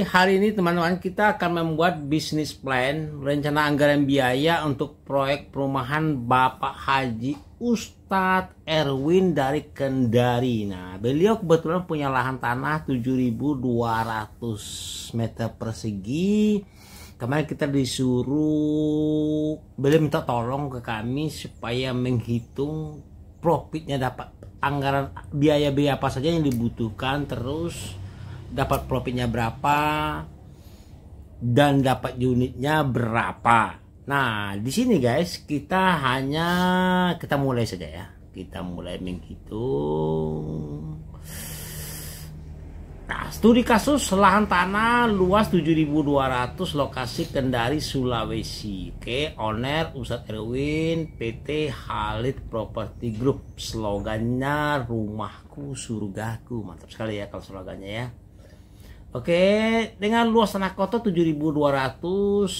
Hari ini teman-teman kita akan membuat bisnis plan, rencana anggaran biaya untuk proyek perumahan Bapak Haji Ustadz Erwin dari Kendari. Nah, beliau kebetulan punya lahan tanah 7.200 meter persegi. Kemarin kita disuruh, beliau minta tolong ke kami supaya menghitung profitnya, dapat anggaran biaya-biaya apa saja yang dibutuhkan, terus dapat profitnya berapa dan dapat unitnya berapa. Nah, di sini guys, kita mulai saja ya. Kita mulai menghitung. Nah, studi kasus lahan tanah luas 7.200, lokasi Kendari, Sulawesi. Oke, owner Ustadz Erwin, PT Khalid Property Group. Slogannya rumahku surgaku. Mantap sekali ya kalau slogannya ya. Oke, dengan luas tanah kotor 7.200,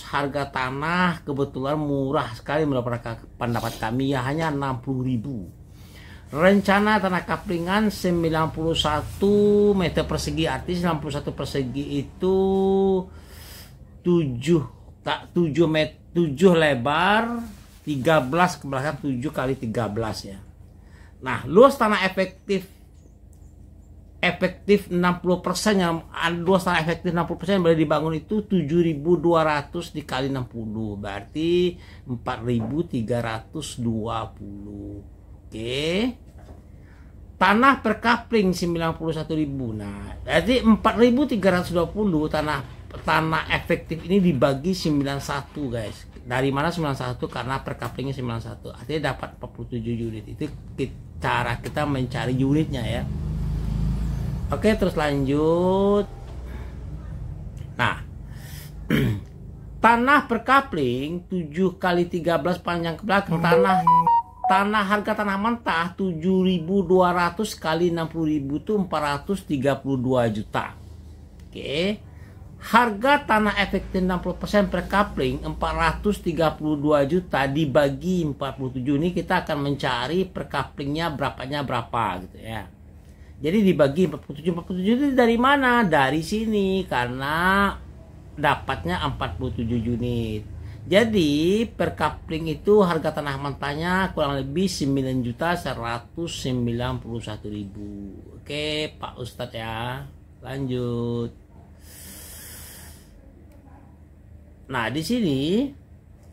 harga tanah kebetulan murah sekali menurut pendapat kami ya, hanya 60.000. Rencana tanah kaplingan 91 meter persegi, artinya 91 persegi itu 7 lebar, 13 ke belakang, 7 kali 13 ya. Nah, luas tanah efektif 60%, yang luas tanah efektif 60% boleh dibangun itu 7.200 dikali 60, berarti 4.320. Oke, tanah per kapling 91.000. Nah, berarti 4.320 tanah efektif ini dibagi 91 guys. Dari mana 91? Karena per kaplingnya 91, artinya dapat 47 unit. Itu cara kita mencari unitnya ya. Oke, terus lanjut. Nah, tanah per kapling 7 kali 13 panjang ke belakang, harga tanah mentah 7.200 kali 60.000 itu 432 juta. Oke. Harga tanah efektif 60% per kapling 432 juta dibagi 47. Ini kita akan mencari per kaplingnya berapa gitu ya. Jadi dibagi 47 itu dari mana? Dari sini, karena dapatnya 47 unit. Jadi per kapling itu harga tanah mentahnya kurang lebih 9.191.000. Oke Pak Ustadz ya, lanjut. Nah, di sini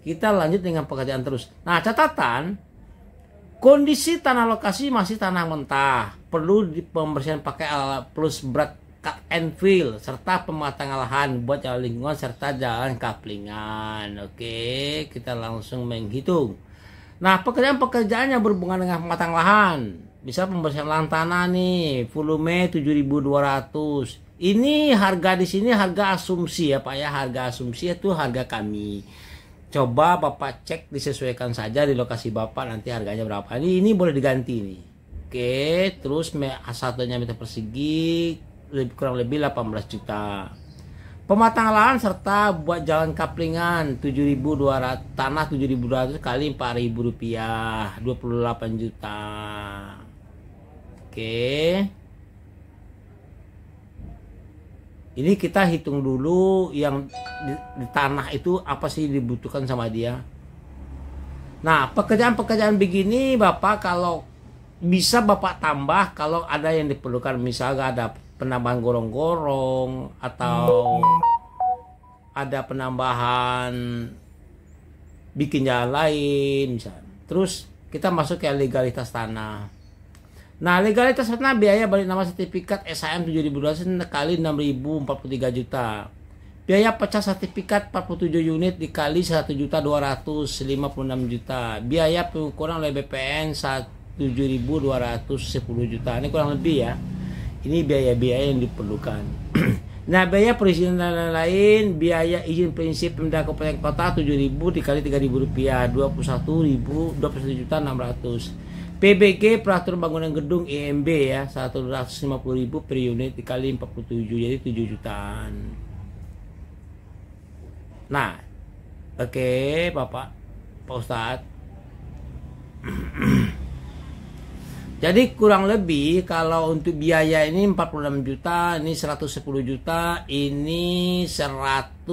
kita lanjut dengan pekerjaan terus. Nah, catatan, kondisi tanah lokasi masih tanah mentah, perlu pembersihan pakai alat plus berat cut and fill, serta pematangan lahan buat jalan lingkungan serta jalan kaplingan. Oke, kita langsung menghitung. Nah, pekerjaan-pekerjaan yang berhubungan dengan pematangan lahan, bisa pembersihan lahan tanah nih, volume 7.200. Ini harga di sini harga asumsi ya Pak ya, harga asumsi itu harga kami. Coba Bapak cek disesuaikan saja di lokasi Bapak, nanti harganya berapa. Ini boleh diganti nih. Oke, terus satunya meter persegi kurang lebih 18 juta. Pematangan lahan serta buat jalan kaplingan 7.200, tanah 7.200 kali 4.000 rupiah, 28 juta. Oke. Ini kita hitung dulu yang di tanah itu apa sih dibutuhkan sama dia. Nah, pekerjaan-pekerjaan begini Bapak kalau bisa Bapak tambah kalau ada yang diperlukan. Misalnya ada penambahan gorong-gorong atau ada penambahan bikin jalan lain misalnya. Terus kita masuk ke legalitas tanah. Nah, legalitas tanah biaya balik nama sertifikat SHM 7.200 kali 6.000 43 juta. Biaya pecah sertifikat 47 unit dikali 1.200 56 juta. Biaya pengukuran oleh BPN 7.210 juta. Ini kurang lebih ya. Ini biaya-biaya yang diperlukan. Nah, biaya perizinan dan lain-lain, biaya izin prinsip Pemda Kabupaten Kota 7.000 dikali 3.000 rupiah, 21.600. PBG peraturan bangunan gedung IMB ya, 150.000 per unit dikali 47, jadi 7 jutaan. Nah, oke Pak Ustadz. Jadi kurang lebih kalau untuk biaya ini 46 juta, ini 110 juta, ini 185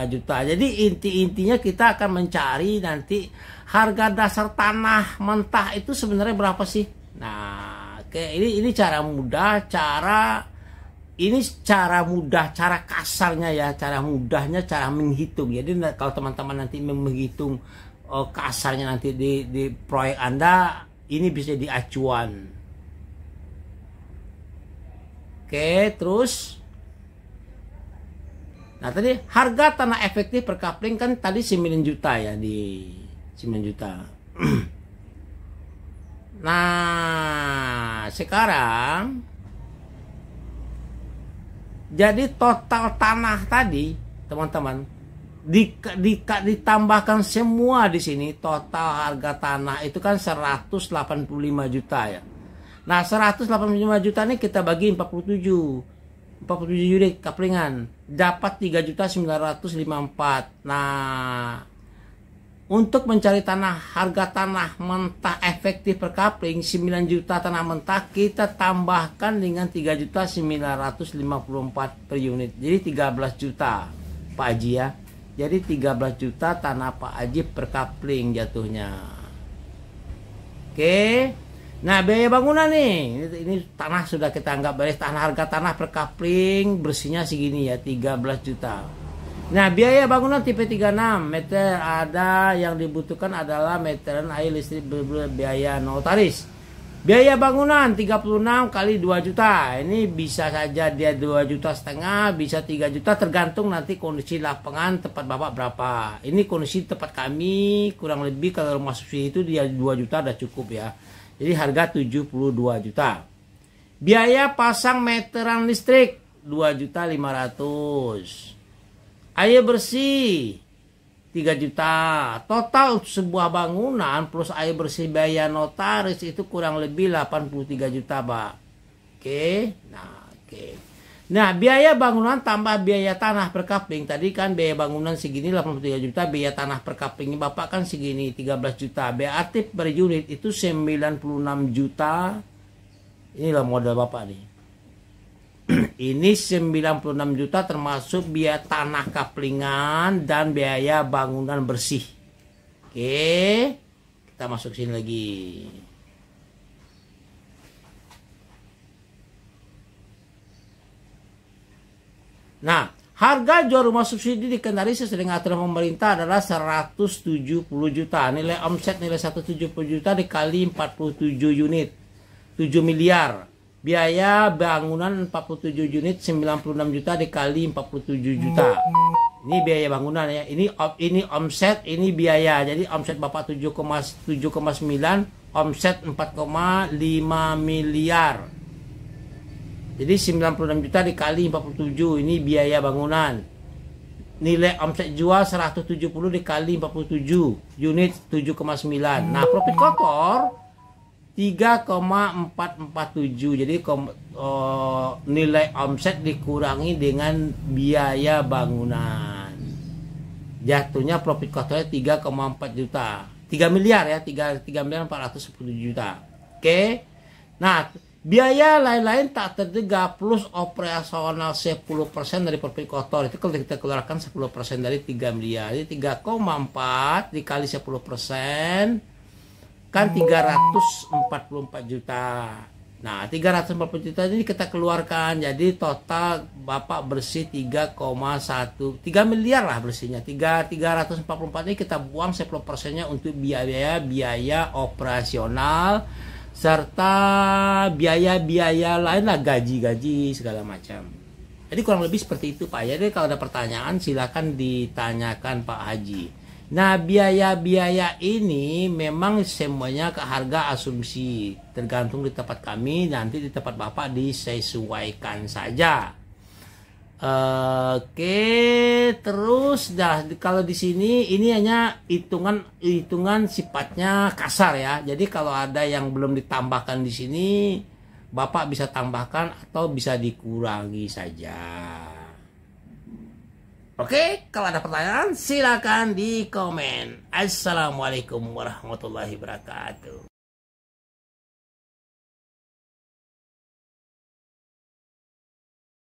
juta. Jadi inti-intinya kita akan mencari nanti harga dasar tanah mentah itu sebenarnya berapa sih? Nah, ini cara mudah, cara kasarnya ya, cara mudahnya, cara menghitung. Jadi kalau teman-teman nanti menghitung kasarnya nanti di proyek Anda, ini bisa di acuan. Oke, terus. Nah, tadi harga tanah efektif per kapling kan tadi 9 juta ya, di 9 juta. Nah, sekarang jadi total tanah tadi, teman-teman, ditambahkan semua di sini, total harga tanah itu kan 185 juta ya. Nah, 185 juta ini kita bagi 47 unit kaplingan, dapat 3.954. Nah, untuk mencari harga tanah mentah efektif per kapling 9 juta tanah mentah, kita tambahkan dengan 3.954 per unit. Jadi 13 juta Pak Haji ya. Jadi 13 juta tanah Pak Haji per kapling jatuhnya. Oke. Nah, biaya bangunan nih. Ini tanah sudah kita anggap beres. Harga tanah per kapling bersihnya segini ya, 13 juta. Nah, biaya bangunan tipe 36 meter, ada yang dibutuhkan adalah meteran, air, listrik, biaya notaris. Biaya bangunan 36 kali 2 juta. Ini bisa saja dia 2,5 juta, bisa 3 juta, tergantung nanti kondisi lapangan tempat Bapak berapa. Ini kondisi tempat kami kurang lebih kalau rumah subsidi itu dia 2 juta udah cukup ya. Jadi harga 72 juta. Biaya pasang meteran listrik 2.500.000. Air bersih 3 juta. Total sebuah bangunan plus air bersih biaya notaris itu kurang lebih 83 juta, Pak. Oke. Nah, biaya bangunan tambah biaya tanah per kapling. Tadi kan biaya bangunan segini 83 juta, biaya tanah per kapling Bapak kan segini 13 juta. Biaya aktif per unit itu 96 juta. Inilah modal Bapak nih. Ini 96 juta termasuk biaya tanah kaplingan dan biaya bangunan bersih. Oke, kita masuk sini lagi. Nah, harga jual rumah subsidi di Kendari sesuai dengan aturan pemerintah adalah 170 juta. Nilai omset nilai 170 juta dikali 47 unit, 7 miliar. Biaya bangunan 47 unit 96 juta dikali 47 juta. Ini biaya bangunan ya. Ini omset, ini biaya. Jadi omset Bapak 7,9, omset 4,5 miliar. Jadi 96 juta dikali 47, ini biaya bangunan. Nilai omset jual 170 dikali 47 unit 7,9. Nah, profit kotor 3,447. Jadi nilai omset dikurangi dengan biaya bangunan, jatuhnya profit kotornya 3,4 juta. 3 miliar ya, 3 miliar 410 juta. Oke. Nah, biaya lain-lain tak terduga plus operasional 10% dari profit kotor. Itu kalau kita keluarkan 10% dari 3 miliar. Jadi 3,4 dikali 10% kan 344 juta. Nah, 344 juta ini kita keluarkan. Jadi total Bapak bersih 3,1, 3 miliar lah bersihnya. 344 ini kita buang 10%-nya untuk biaya operasional serta biaya-biaya lain lah, gaji-gaji segala macam. Jadi kurang lebih seperti itu, Pak. Jadi kalau ada pertanyaan silakan ditanyakan Pak Haji. Nah, biaya-biaya ini memang semuanya ke harga asumsi, tergantung di tempat kami, nanti di tempat Bapak disesuaikan saja. Oke, terus kalau di sini ini hanya hitungan sifatnya kasar ya. Jadi kalau ada yang belum ditambahkan di sini, Bapak bisa tambahkan atau bisa dikurangi saja. Oke, kalau ada pertanyaan silakan di komen. Assalamualaikum warahmatullahi wabarakatuh.